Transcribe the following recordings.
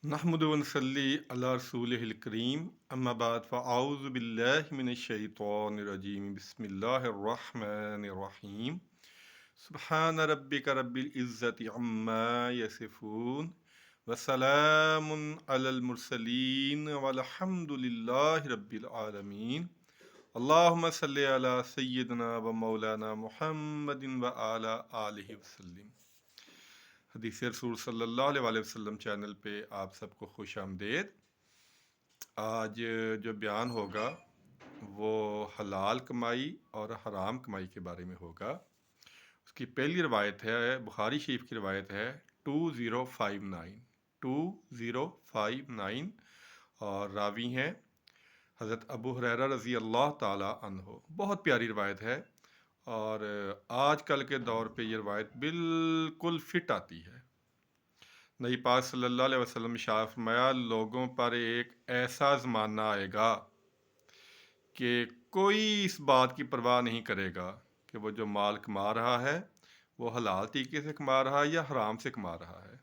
नहमदु व नसल्ली अला रसूलिहिल करीम अम्मा बाद फ़अऊज़ु बिल्लाहि मिनश शैतानिर रजीम बिस्मिल्लाहिर रहमानिर रहीम सुब्हान रब्बिका रब्बिल इज़्ज़ति अम्मा यसिफून व सलामुन अलल मुरसलीन वल्हम्दुलिल्लाहि रब्बिल आलमीन अल्लाहुम्मा सल्लि अला सय्यिदिना व मौलाना मुहम्मदिन व अला आलिहि वसल्लम। हदीस रसूल सल्लल्लाहु अलैहि वसल्लम चैनल पे आप सबको खुश आमदेद। आज जो बयान होगा वो हलाल कमाई और हराम कमाई के बारे में होगा। उसकी पहली रवायत है, बुखारी शरीफ की रवायत है 2059 और रावी हैं हज़रत अबू हुरैरा रज़ी अल्लाह ताला अन्हो। बहुत प्यारी रवायत है और आजकल के दौर पे ये रवायत बिल्कुल फिट आती है। नबी पाक सल्लल्लाहु अलैहि वसल्लम इरशाद फरमाया, लोगों पर एक ऐसा ज़माना आएगा कि कोई इस बात की परवाह नहीं करेगा कि वो जो माल कमा रहा है वो हलाल तरीके से कमा रहा है या हराम से कमा रहा है।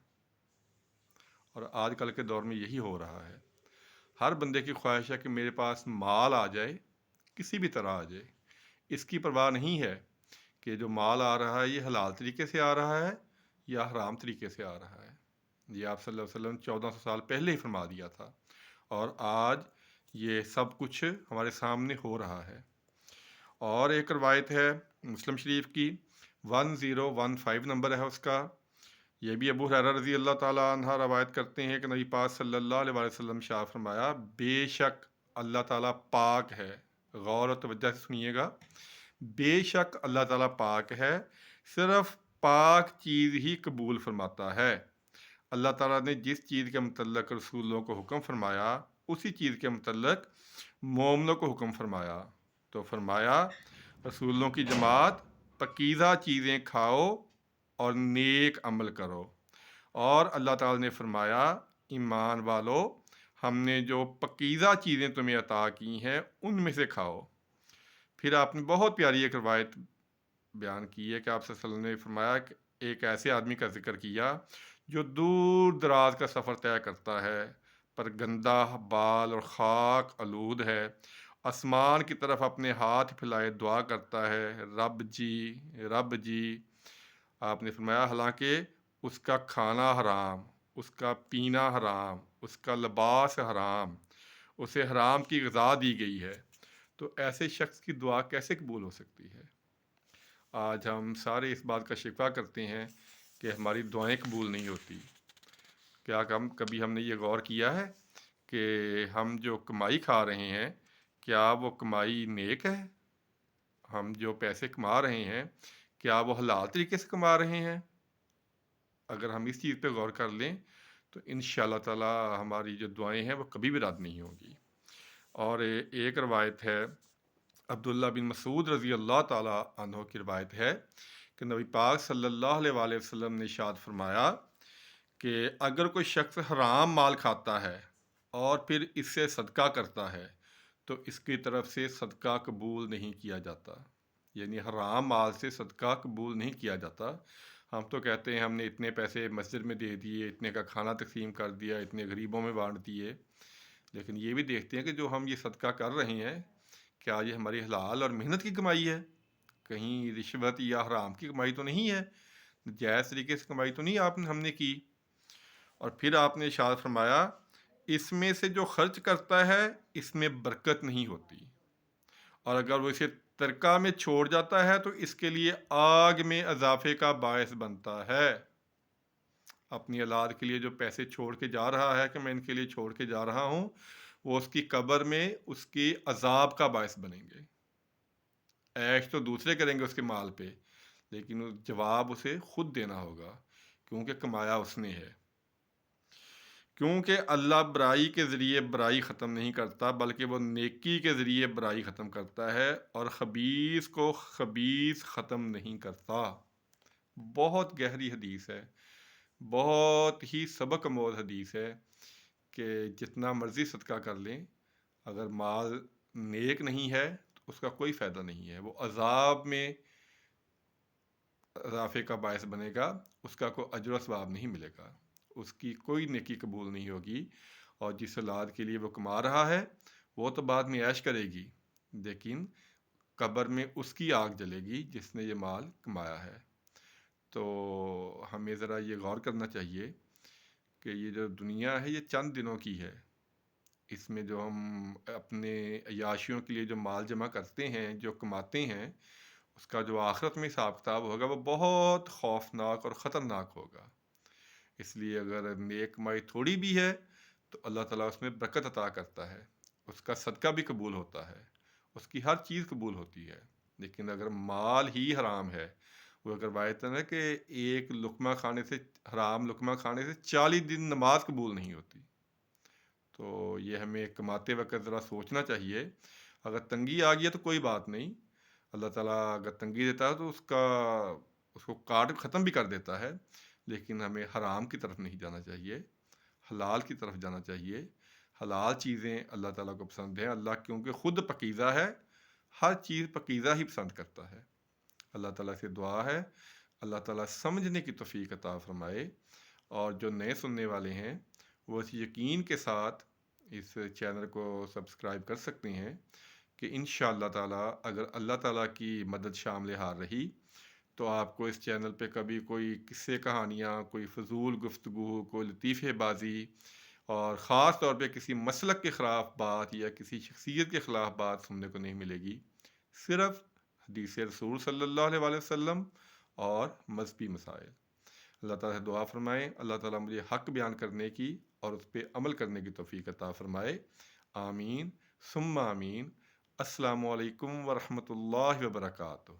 और आजकल के दौर में यही हो रहा है। हर बंदे की ख्वाहिश है कि मेरे पास माल आ जाए, किसी भी तरह आ जाए। इसकी परवाह नहीं है कि जो माल आ रहा है ये हलाल तरीके से आ रहा है या हराम तरीके से आ रहा है। ये आप सल्लल्लाहु अलैहि वसल्लम 1400 साल पहले ही फरमा दिया था और आज ये सब कुछ हमारे सामने हो रहा है। और एक रवायत है मुस्लिम शरीफ की 1015 नंबर है उसका। ये भी अबू हुरैरा रज़ी अल्लाह ताला अन्हा रवायत करते हैं कि नबी पाक सल्लल्लाहु अलैहि वसल्लम शाह फरमाया, बेशक अल्लाह ताला पाक है। गौर और तवज्जो से सुनिएगा, बेशक अल्लाह ताला पाक है, सिर्फ पाक चीज़ ही कबूल फरमाता है। अल्लाह ताला ने जिस चीज़ के मतलब रसूलों को हुक्म फरमाया उसी चीज़ के मतलब मोमिनों को हुक्म फरमाया। तो फरमाया, रसूलों की जमात पकीज़ा चीज़ें खाओ और नेक अमल करो। और अल्लाह ताला ने फरमाया, ईमान वालो, हमने जो पकीज़ा चीज़ें तुम्हें अता की हैं उनमें से खाओ। फिर आपने बहुत प्यारी एक रवायत बयान की है कि आप सल्लल्लाहु अलैहि वसल्लम ने फरमाया कि एक ऐसे आदमी का जिक्र किया जो दूर दराज का सफ़र तय करता है पर गंदा बाल और खाक आलूद है, आसमान की तरफ अपने हाथ फैलाए दुआ करता है, रब जी, रब जी। आपने फरमाया हालांकि उसका खाना हराम, उसका पीना हराम, उसका लिबास हराम, उसे हराम की ग़िज़ा दी गई है, तो ऐसे शख्स की दुआ कैसे कबूल हो सकती है। आज हम सारे इस बात का शिकवा करते हैं कि हमारी दुआएं कबूल नहीं होती। क्या कभी हमने ये गौर किया है कि हम जो कमाई खा रहे हैं क्या वो कमाई नेक है? हम जो पैसे कमा रहे हैं क्या वो हलाल तरीके से कमा रहे हैं? अगर हम इस चीज़ पे गौर कर लें तो इंशाअल्लाह ताला हमारी जो दुआएं हैं वो कभी भी रद्द नहीं होंगी। और एक रवायत है, अब्दुल्ला बिन मसूद रज़ी अल्लाह ताला अन्हो की रवायत है कि नबी पाक सल्लल्लाहु अलैहि वसल्लम ने इरशाद फरमाया कि अगर कोई शख्स हराम माल खाता है और फिर इससे सदका करता है तो इसकी तरफ से सदका कबूल नहीं किया जाता। यानी हराम माल से सदका कबूल नहीं किया जाता। हम तो कहते हैं हमने इतने पैसे मस्जिद में दे दिए, इतने का खाना तकसीम कर दिया, इतने गरीबों में बांट दिए, लेकिन ये भी देखते हैं कि जो हम ये सदका कर रहे हैं क्या ये हमारी हलाल और मेहनत की कमाई है? कहीं रिश्वत या हराम की कमाई तो नहीं है? जायज़ तरीके से कमाई तो नहीं आपने हमने की? और फिर आपने इरशाद फरमाया, इसमें से जो खर्च करता है इसमें बरकत नहीं होती और अगर वो इसे तरका में छोड़ जाता है तो इसके लिए आग में इजाफे का बायस बनता है। अपनी औलाद के लिए जो पैसे छोड़ के जा रहा है कि मैं इनके लिए छोड़ के जा रहा हूँ, वो उसकी कब्र में उसके अजाब का बायस बनेंगे। ऐश तो दूसरे करेंगे उसके माल पे, लेकिन जवाब उसे खुद देना होगा क्योंकि कमाया उसने है। क्योंकि अल्लाह बुराई के ज़रिए बुराई ख़त्म नहीं करता बल्कि वो नेकी के ज़रिए बुराई ख़त्म करता है और ख़बीस को ख़बीस ख़त्म नहीं करता। बहुत गहरी हदीस है, बहुत ही सबक आमोज़ हदीस है कि जितना मर्ज़ी सदका कर लें, अगर माल नेक नहीं है तो उसका कोई फ़ायदा नहीं है। वो अज़ाब में इज़ाफ़े का बायस बनेगा, उसका कोई अजर व सवाब नहीं मिलेगा। اس کی کوئی نیکی قبول نہیں ہوگی، اور جس اولاد کے لیے وہ کما رہا ہے وہ تو بعد میں عیش کرے گی، لیکن قبر میں اس کی آگ جلے گی جس نے یہ مال کمایا ہے۔ تو ہمیں ذرا یہ غور کرنا چاہیے کہ یہ جو دنیا ہے یہ چند دنوں کی ہے، اس میں جو ہم اپنے عیاشیوں کے لیے جو مال جمع کرتے ہیں، جو کماتے ہیں، اس کا جو آخرت میں حساب کتاب ہوگا وہ بہت خوفناک اور خطرناک ہوگا۔ اس لیے اگر نیک کمائی تھوڑی بھی ہے تو اللہ تعالیٰ اس میں برکت عطا کرتا ہے، اس کا صدقہ بھی قبول ہوتا ہے، اس کی ہر چیز قبول ہوتی ہے۔ لیکن اگر مال ہی حرام ہے، وہ اگر روایت ہے کہ ایک لقمہ کھانے سے، حرام لقمہ کھانے سے 40 دن نماز قبول نہیں ہوتی۔ تو یہ ہمیں کماتے وقت ذرا سوچنا چاہیے۔ اگر تنگی آ گئی ہے تو کوئی بات نہیں، اللہ تعالیٰ اگر تنگی دیتا ہے تو اس کو کاٹ ختم بھی کر دیتا ہے، لیکن ہمیں حرام کی طرف نہیں جانا چاہیے، حلال کی طرف جانا چاہیے۔ حلال چیزیں اللہ تعالیٰ کو پسند ہیں، اللہ کیونکہ خود پاکیزہ ہے، ہر چیز پاکیزہ ہی پسند کرتا ہے۔ اللہ تعالیٰ سے دعا ہے اللہ تعالیٰ سمجھنے کی توفیق عطا فرمائے، اور جو نئے سننے والے ہیں وہ اس یقین کے ساتھ اس چینل کو سبسکرائب کر سکتے ہیں کہ انشاءاللہ تعالیٰ اگر اللہ تعالیٰ کی مدد شامل حال رہی تو آپ کو اس چینل پہ کبھی کوئی قصے کہانیاں، کوئی فضول گفتگو، کوئی لطیفے بازی، اور خاص طور پہ کسی مسلک کے خلاف بات یا کسی شخصیت کے خلاف بات سننے کو نہیں ملے گی، صرف حدیث رسول صلی اللہ علیہ وآلہ وسلم اور مذہبی مسائل۔ اللہ تعالیٰ سے دعا فرمائیں اللہ تعالیٰ مجھے حق بیان کرنے کی اور اس پہ عمل کرنے کی توفیق عطا فرمائے، آمین ثم آمین۔ السلام علیکم ورحمۃ اللہ وبرکاتہ۔